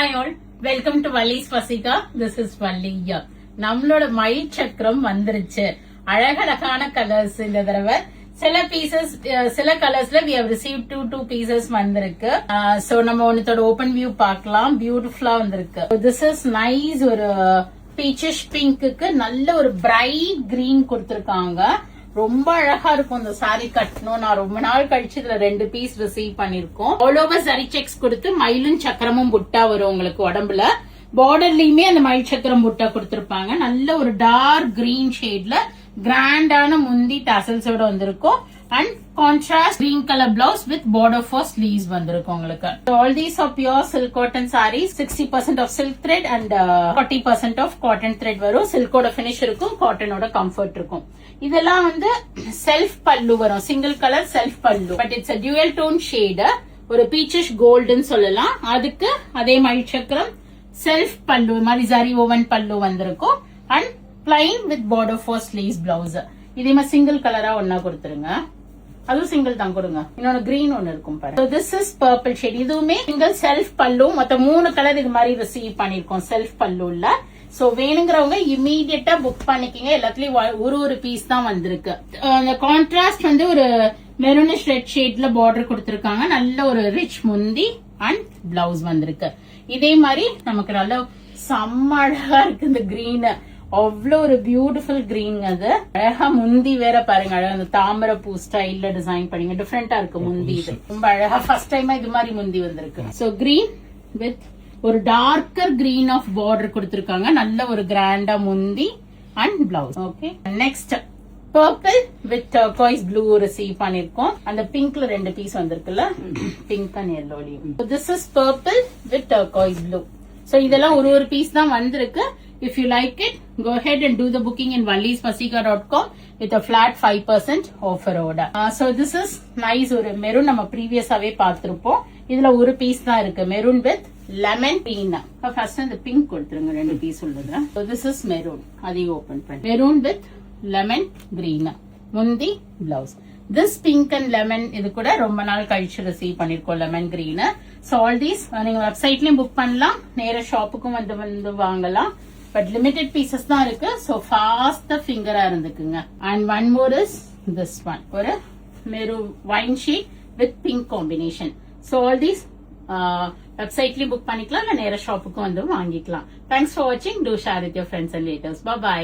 Hi all, welcome to Valli's Fasika. This is Valli. நம்மளோட மயில் சக்கரம் வந்துருச்சு. அழகழகான கலர்ஸ் இந்த தடவை. சில பீசஸ் சில கலர்ஸ்ல we have received two pieces வந்திருக்கு. So நம்ம ஒன்னத்தோட ஓபன் வியூ பார்க்கலாம். பியூட்டிஃபுல்லா வந்திருக்கு. This is nice. ஒரு பீச்சிஷ் பிங்க்குக்கு நல்ல ஒரு பிரைட் கிரீன் கொடுத்திருக்காங்க. ரொம்ப அழகா இருக்கும் இந்த சாரி கட்டணும். நான் ரொம்ப நாள் கழிச்சு இதுல 2 பீஸ் ரிசீவ் பண்ணிருக்கோம். ஆல் ஓவர் சரி செக்ஸ் கொடுத்து மயிலும் சக்கரமும் புட்டா வரும் உங்களுக்கு உடம்புல. பார்டர்லயுமே அந்த மயில் சக்கரம் புட்டா கொடுத்திருப்பாங்க. நல்ல ஒரு டார்க் கிரீன் ஷேட்ல கிராண்டான முந்தி டசல்ஸோட வந்திருக்கும். And contrast green colour blouse with border for sleeves வந்திருக்கும் உங்களுக்கு. All these are pure silk cotton saris. 60% of silk thread and 40% of cotton thread வரும். சில்கோட பினிஷ் இருக்கும், காட்டனோட கம்ஃபர்ட் இருக்கும். இதெல்லாம் வந்து செல்ஃப் பல்லு வரும், சிங்கிள் கலர் செல்ஃப் பல்லு. But it's a dual tone shade. ஒரு பீச்சிஷ் கோல்டுன்னு சொல்லலாம். அதுக்கு அதே மயில் சக்கரம் செல்ஃப் பல்லு மாதிரி ஜரி ஓவன் பல்லு வந்திருக்கும். And plain with border for sleeves blouse. இதே மாதிரி சிங்கிள் கலரா ஒன்னா கொடுத்துருங்க. அதுவும் சிங்கிள் தான் கொடுங்க. இன்னொன்னு கிரீன் ஒன்னு இருக்கும் பாருங்க. This is purple shade. இதுவுமே சிங்கிள் செல்ஃப் பல்லு. மொத்தம் 3 கலர் இது மாதிரி ரிசீவ் பண்ணிருக்கோம் செல்ஃப் பல்லுல. சோ வேணுங்கிறவங்க இமீடியட்டா புக் பண்ணிக்கங்க. எல்லாத்துலயும் ஒரு பீஸ் தான் வந்திருக்கு. அந்த கான்ட்ராஸ்ட் வந்து ஒரு மெரூனிஷ் ரெட் ஷேட்ல பார்டர் கொடுத்திருக்காங்க. நல்ல ஒரு ரிச் முந்தி அண்ட் பிளவுஸ் வந்திருக்கு. இதே மாதிரி நமக்கு நல்ல செம்ம அழகா இருக்கு இந்த கிரீன். அவ்வளவு ஒரு பியூட்டிஃபுல் கிரீன். அது அழகா முந்தி வேற பாருங்க. அழகா அந்த தாமரை பூ ஸ்டைல்ல டிசைன் பண்ணீங்க. டிஃபரெண்டா இருக்கு முந்தி. இது ரொம்ப அழகா ஃபர்ஸ்ட் டைமா இது மாதிரி முந்தி வந்திருக்கு. சோ கிரீன் வித் ஒரு டார்க்கர் கிரீன் ஆஃப் பார்டர் கொடுத்திருக்காங்க. நல்ல ஒரு கிராண்டா முந்தி and blouse. Okay, next purple with turquoise blue receive பண்ணிருக்கோம். அந்த பிங்க்ல 2 பீஸ் வந்திருக்குல்ல, பிங்க் அண்ட் எல்லோலயும். This is purple with turquoise blue. So இதெல்லாம் ஒரு பீஸ் தான் வந்திருக்கு. If you like it, go ahead and do the booking in vallisfasika.com with a flat 5% offer order. So this is nice. ஒரு maroon நம்ம ப்ரீவியஸாவே பார்த்திருப்போம். இதுல ஒரு பீஸ் தான் இருக்கு, maroon with lemon green. First அந்த பிங்க் கொடுத்துருங்க, 2 பீஸ் உள்ளது. So this is maroon. அதையும் ஓபன் பண்ணி மெரூன் வித் லெமன் கிரீன் முந்தி blouse. This pink and lemon இது கூட ரொம்ப நாள் கழிச்சு ரிசீவ் பண்ணிருக்கோம், lemon green. So all these நீங்க வெப்சைட்லயும் புக் பண்ணலாம், நேர ஷாப்புக்கும் வந்து வாங்கலாம். பட் லிமிடெட் பீசஸ் தான் இருக்கு. சோ ஃபாஸ்ட் ஃபிங்கரா இருந்துக்குங்க. And one more is this one, ஒரு maroon wine sheet with pink combination. So all these வெப்சைட்லயும் புக் பண்ணிக்கலாம், இல்ல நேர ஷாப்புக்கும் வந்து வாங்கிக்கலாம். தேங்க்ஸ் ஃபார் வாட்சிங். Do share with your friends and relatives. By.